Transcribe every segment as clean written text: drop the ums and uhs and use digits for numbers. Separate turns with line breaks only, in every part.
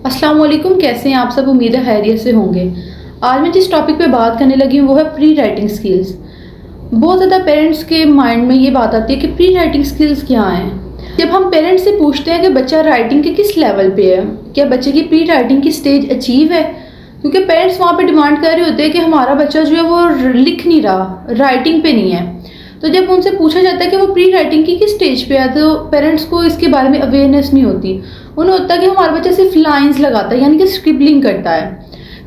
अस्सलाम वालेकुम, कैसे हैं आप सब। उम्मीद है खैरियत से होंगे। आज मैं जिस टॉपिक पे बात करने लगी हूँ वो है प्री राइटिंग स्किल्स। बहुत ज़्यादा पेरेंट्स के माइंड में ये बात आती है कि प्री राइटिंग स्किल्स क्या हैं। जब हम पेरेंट्स से पूछते हैं कि बच्चा राइटिंग के किस लेवल पे है, क्या बच्चे की प्री राइटिंग की स्टेज अचीव है, क्योंकि पेरेंट्स वहाँ पे डिमांड कर रहे होते हैं कि हमारा बच्चा जो है वो लिख नहीं रहा, राइटिंग पे नहीं है। तो जब उनसे पूछा जाता है कि वो प्री राइटिंग की किस स्टेज पे है, तो पेरेंट्स को इसके बारे में अवेयरनेस नहीं होती। उन्हें होता है कि हमारा बच्चा सिर्फ लाइंस लगाता है, यानी कि स्क्रिबलिंग करता है।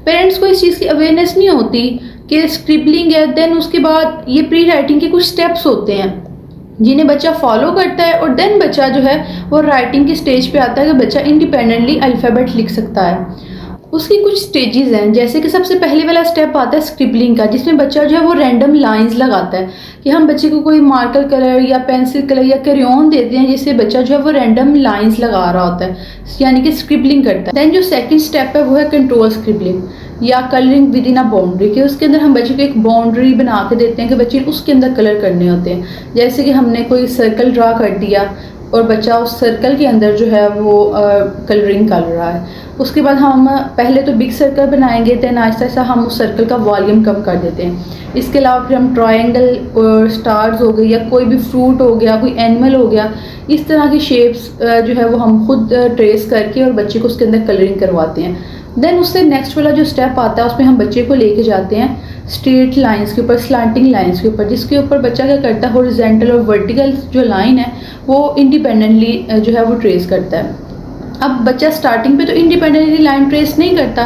पेरेंट्स को इस चीज़ की अवेयरनेस नहीं होती कि स्क्रिबलिंग है, देन उसके बाद ये प्री राइटिंग के कुछ स्टेप्स होते हैं जिन्हें बच्चा फॉलो करता है, और देन बच्चा जो है वो राइटिंग की स्टेज पे आता है कि बच्चा इंडिपेंडेंटली अल्फ़ाबेट लिख सकता है। उसकी कुछ स्टेजेस हैं, जैसे कि सबसे पहले वाला स्टेप आता है स्क्रिबलिंग का, जिसमें बच्चा जो है वो रैंडम लाइंस लगाता है कि हम बच्चे को कोई मार्कर कलर या पेंसिल कलर या क्रेयॉन देते हैं, जिससे बच्चा जो है वो रैंडम लाइंस लगा रहा होता है, यानी कि स्क्रिबलिंग करता है। देन जो सेकंड स्टेप है वो है कंट्रोल स्क्रिबलिंग या colouring with in a boundary, कि उसके अंदर हम बच्चे को एक बाउंड्री बना के देते हैं कि बच्चे उसके अंदर कलर करने होते हैं। जैसे कि हमने कोई सर्कल ड्रा कर दिया और बच्चा उस सर्कल के अंदर जो है वो कलरिंग कर रहा है। उसके बाद हम पहले तो बिग सर्कल बनाएंगे, देन आहिस्ता आहिस्ता हम उस सर्कल का वॉल्यूम कम कर देते हैं। इसके अलावा फिर हम ट्रायंगल और स्टार्स हो गए या कोई भी फ्रूट हो गया, कोई एनिमल हो गया, इस तरह की शेप्स जो है वो हम खुद ट्रेस करके और बच्चे को उसके अंदर कलरिंग करवाते हैं। देन उससे नेक्स्ट वाला जो स्टेप आता है उसमें हम बच्चे को लेके जाते हैं स्ट्रेट लाइंस के ऊपर, स्लांटिंग लाइंस के ऊपर, जिसके ऊपर बच्चा क्या करता है, हॉरिजॉन्टल और वर्टिकल जो लाइन है वो इंडिपेंडेंटली जो है वो ट्रेस करता है। अब बच्चा स्टार्टिंग पे तो इंडिपेंडेंटली लाइन ट्रेस नहीं करता,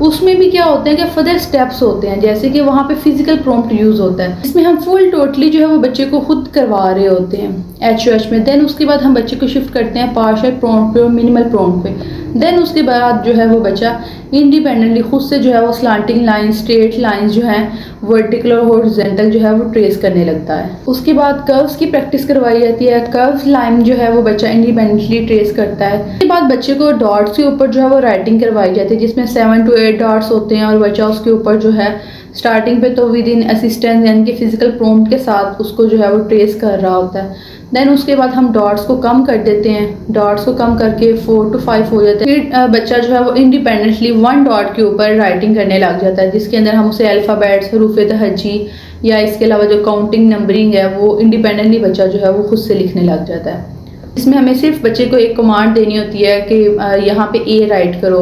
उसमें भी क्या होते हैं कि फर्दर स्टेप्स होते हैं, जैसे कि वहाँ पे फिजिकल प्रॉम्प्ट यूज़ होता है, इसमें हम फुल टोटली जो है वो बच्चे को खुद करवा रहे होते हैं एच में। देन उसके बाद हम बच्चे को शिफ्ट करते हैं पार्शियल प्रॉम्प्ट पे और मिनिमल प्रॉम्प्ट पे। देन उसके बाद जो है वो बच्चा इंडिपेंडेंटली खुद से जो है वो स्लांटिंग लाइन, स्ट्रेट लाइंस जो हैं, वर्टिकल और हॉरिजॉन्टल जो है वो ट्रेस करने लगता है। उसके बाद कर्व्स की प्रैक्टिस करवाई जाती है। कर्व्स लाइन जो है वो बच्चा इंडिपेंडेंटली ट्रेस करता है। उसके बाद बच्चे को डॉट्स के ऊपर जो है वो राइटिंग करवाई जाती है, जिसमें 7 to 8 डॉट्स होते हैं, और बच्चा उसके ऊपर जो है स्टार्टिंग पे तो विद इन असिस्टेंस यानी कि फिजिकल प्रॉम्प्ट के साथ उसको जो है वो ट्रेस कर रहा होता है। देन उसके बाद हम डॉट्स को कम कर देते हैं, डॉट्स को कम करके 4 to 5 हो जाते हैं। फिर बच्चा जो है वो इंडिपेंडेंटली 1 डॉट के ऊपर राइटिंग करने लग जाता है, जिसके अंदर हम उसे अल्फ़ाबेट्स, हरूफ़े तहज्जी या इसके अलावा जो काउंटिंग नंबरिंग है वो इंडिपेंडेंटली बच्चा जो है वो खुद से लिखने लग जाता है। इसमें हमें सिर्फ बच्चे को एक कमांड देनी होती है कि यहाँ पे ए राइट करो,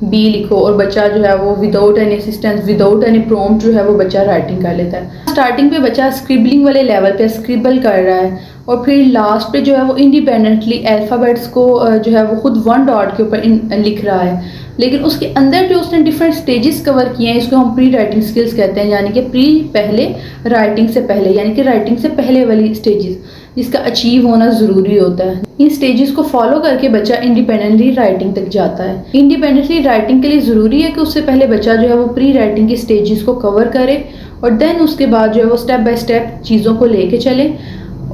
बी लिखो, और बच्चा जो है वो without any assistance, without any prompt जो है वो बच्चा राइटिंग कर लेता है। स्टार्टिंग पे बच्चा स्क्रिबलिंग वाले लेवल पे स्क्रिबल कर रहा है, और फिर लास्ट पे जो है वो इंडिपेंडेंटली अल्फ़ाबेट्स को जो है वो खुद 1 डॉट के ऊपर लिख रहा है। लेकिन उसके अंदर जो उसने डिफरेंट स्टेजेस कवर किए हैं, इसको हम प्री राइटिंग स्किल्स कहते हैं, यानी कि प्री पहले, राइटिंग से पहले, यानी कि राइटिंग से पहले वाली स्टेजेस जिसका अचीव होना ज़रूरी होता है। इन स्टेजेस को फॉलो करके बच्चा इंडिपेंडेंटली राइटिंग तक जाता है। इंडिपेंडेंटली राइटिंग के लिए ज़रूरी है कि उससे पहले बच्चा जो है वो प्री राइटिंग की स्टेजेस को कवर करे, और देन उसके बाद जो है वो स्टेप बाय स्टेप चीज़ों को लेके चले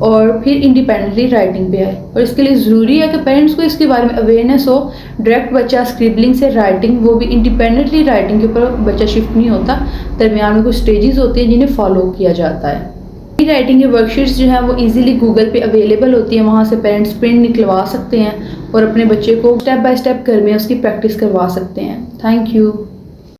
और फिर इंडिपेंडेंटली राइटिंग पे आए। और इसके लिए ज़रूरी है कि पेरेंट्स को इसके बारे में अवेयरनेस हो। डायरेक्ट बच्चा स्क्रिबलिंग से राइटिंग, वो भी इंडिपेंडेंटली राइटिंग के ऊपर बच्चा शिफ्ट नहीं होता, दरमियान में कुछ स्टेजेस होते हैं जिन्हें फॉलो किया जाता है। प्री राइटिंग की वर्कशीट्स जो हैं वो इजीली गूगल पे अवेलेबल होती हैं, वहाँ से पेरेंट्स प्रिंट निकलवा सकते हैं और अपने बच्चे को स्टेप बाय स्टेप घर में उसकी प्रैक्टिस करवा सकते हैं। Thank you.